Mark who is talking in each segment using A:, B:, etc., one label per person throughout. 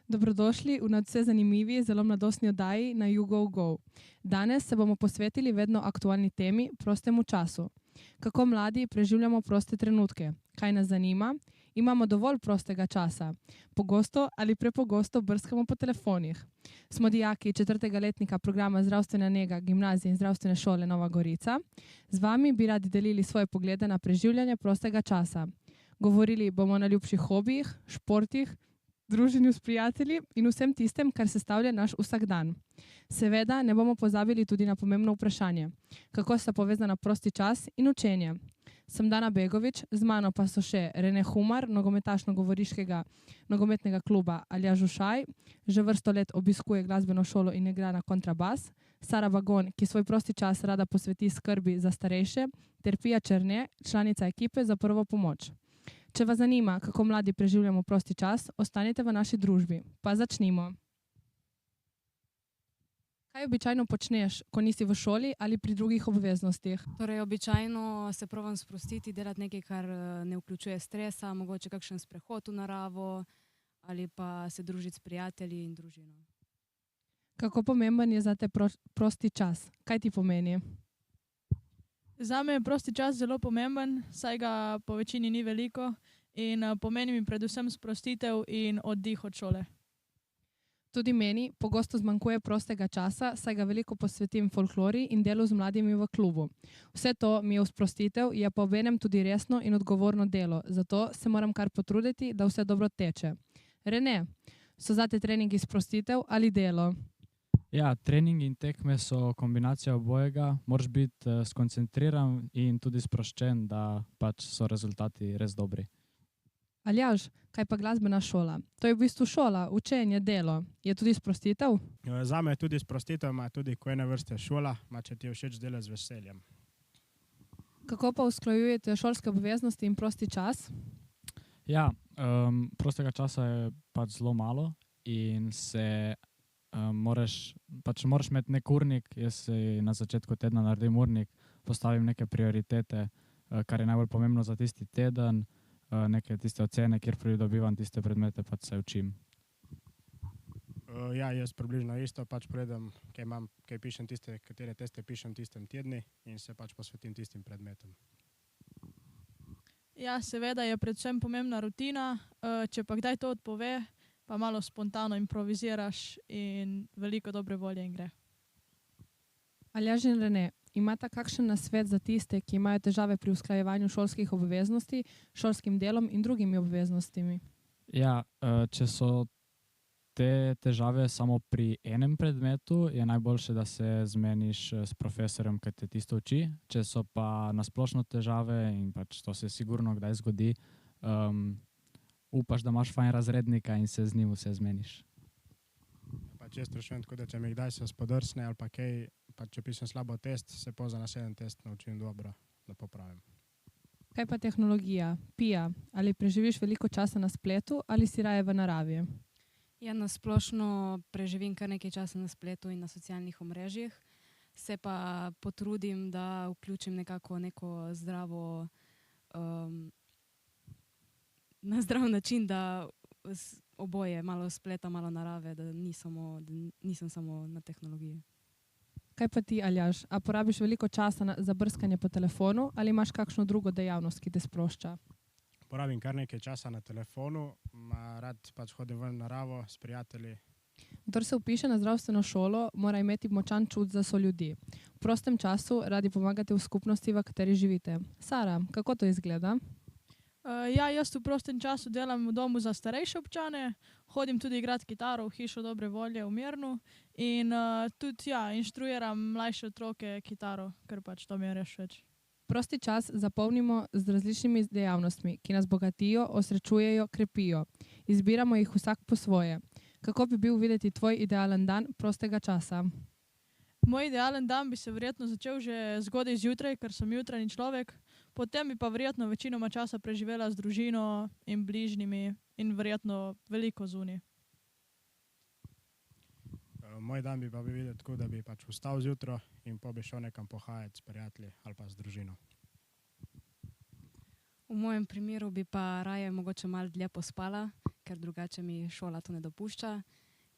A: Dobrodošli v nadvse zanimivi, zelo mladostni oddaji na YouGoGo. Danes se bomo posvetili vedno aktualni temi, prostemu času. Kako mladi preživljamo proste trenutke? Kaj nas zanima? Imamo dovolj prostega časa? Pogosto ali prepogosto brskamo po telefonih? Smo dijaki 4. letnika programa Zdravstvena nega Gimnazije in zdravstvene šole Nova Gorica. Z vami bi radi delili svoje poglede na preživljanje prostega časa. Govorili bomo o najljubših hobijih, športih, druženju s prijatelji in vsem tistem, kar sestavlja naš vsakdan. Seveda ne bomo pozabili tudi na pomembno vprašanje, kako sta povezana prosti čas in učenje. Sem Dana Begovič, z mano pa so še Rene Humar, nogometaš novogoriškega nogometnega kluba Aljaž Ušaj, že vrsto let obiskuje glasbeno šolo in igra na kontrabas, Sara Bagon, ki svoj prosti čas rada posveti skrbi za starejše, ter Pija Černe, članica ekipe za prvo pomoč. Če vas zanima, kako mladi preživljamo prosti čas, ostanite v naši družbi. Pa začnimo. Kaj običajno počneš, ko nisi v šoli ali pri drugih obveznostih?
B: Torej, običajno se probam sprostiti, delati nekaj, kar ne vključuje stresa, mogoče kakšen sprehod v naravo ali pa se družiti s prijatelji in družino.
A: Kako pomemben je zate prosti čas? Kaj ti pomeni?
C: Zame je prosti čas zelo pomemben, saj ga po večini ni veliko in pomeni mi predvsem sprostitev in oddih od šole.
A: Tudi meni pogosto zmanjkuje prostega časa, saj ga veliko posvetim folklori in delu z mladimi v klubu. Vse to mi je sprostitev, je pa obenem tudi resno in odgovorno delo, zato se moram kar potruditi, da vse dobro teče. Rene, so zate treningi sprostitev ali delo?
D: Ja, trening in tekme so kombinacija obojega. Moraš biti skoncentriran in tudi sproščen, da pač so rezultati res dobri.
A: Aljaž, kaj pa glasbena šola? To je v bistvu šola, učenje, delo. Je tudi sprostitev?
E: Zame je tudi sprostitev, ima tudi ko ene vrste šola, če ti je všeč delati z veseljem.
A: Kako pa usklajujete šolske obveznosti in prosti čas?
D: Ja, prostega časa je pač zelo malo in se moraš imeti nek urnik. Jaz si na začetku tedna naredim urnik, postavim neke prioritete, kar je najbolj pomembno za tisti teden, neke tiste ocene, kjer pridobivam tiste predmete, pač se učim.
E: Ja, jaz približno isto, pač predem, kaj pišem katere teste pišem tistem tedni in se pač posvetim tistim predmetom.
C: Ja, seveda je predvsem pomembna rutina, če pa kdaj to odpove, pa malo spontano improviziraš in veliko dobre volje in gre.
A: Aljaž in Rene, imata kakšen nasvet za tiste, ki imajo težave pri usklajevanju šolskih obveznosti, šolskim delom in drugimi obveznostmi?
D: Ja, če so te težave samo pri enem predmetu, je najboljše, da se zmeniš s profesorjem, ki te tisto uči. Če so pa na splošno težave in pač to se sigurno kdaj zgodi, upaš, da imaš fajn razrednika in se z njim vse zmeniš.
E: Pač jaz rešujem tako, da če mi kdaj se spodrsne ali pa kaj, pač če pišem slabo test, se za naslednji test naučim dobro, da popravim.
A: Kaj pa tehnologija? Pija, ali preživiš veliko časa na spletu ali si raje v naravi?
B: Ja, na splošno preživim kar nekaj časa na spletu in na socialnih omrežjih. Se pa potrudim, da vključim nekako neko zdravo na zdrav način, da oboje, malo spleta, malo narave, da nisem samo na tehnologiji.
A: Kaj pa ti, Aljaž? A porabiš veliko časa za brskanje po telefonu ali imaš kakšno drugo dejavnost, ki te sprošča?
E: Porabim kar nekaj časa na telefonu, rad pač hodim ven v naravo s prijatelji.
A: Kdor se vpiše na zdravstveno šolo, mora imeti močan čut za soljudi. V prostem času radi pomagate v skupnosti, v kateri živite. Sara, kako to izgleda?
C: Ja, jaz v prostem času delam v domu za starejše občane, hodim tudi igrati kitaro v hišo dobre volje v Mirnu in tudi inštruiram mlajše otroke kitaro, ker pač to mi je res všeč.
A: Prosti čas zapolnimo z različnimi dejavnostmi, ki nas bogatijo, osrečujejo, krepijo. Izbiramo jih vsak po svoje. Kako bi bil videti tvoj idealen dan prostega časa?
C: Moj idealen dan bi se verjetno začel že zgodaj zjutraj, ker sem jutranji človek, potem bi pa verjetno večinoma časa preživela z družino in bližnjimi in verjetno veliko zunaj.
E: Moj dan bi pa bil videti tako, da bi pač vstal zjutraj in pa bi šel nekam pohajati s prijatelji ali pa z družino.
B: V mojem primeru bi pa raje mogoče malo dlje pospala, ker drugače mi šola to ne dopušča.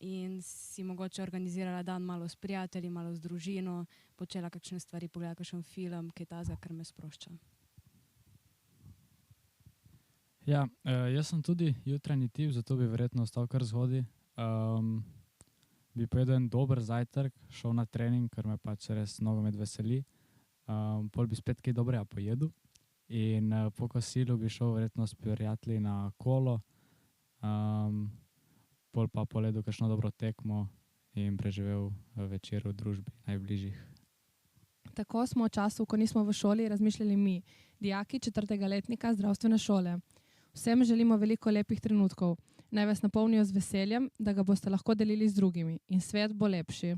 B: In si mogoče organizirala dan malo s prijatelji, malo z družino, počela kakšne stvari, pogledala kakšen film, kaj tazga, kar me sprošča.
D: Ja, jaz sem tudi jutranji tip, zato bi verjetno ostal kar zgodaj. Bi pojedel en dober zajtrk, šel na trening, ker me pač res nogomet veseli. Pol bi spet kaj dobrega pojedel in po kosilu bi šel verjetno s prijatelji na kolo, pol pa poledil kakšno dobro tekmo in preživel večer v družbi najbližjih.
A: Tako smo v času, ko nismo v šoli, razmišljali mi, dijaki 4. letnika zdravstvene šole. Vsem želimo veliko lepih trenutkov. Naj vas napolnijo z veseljem, da ga boste lahko delili z drugimi in svet bo lepši.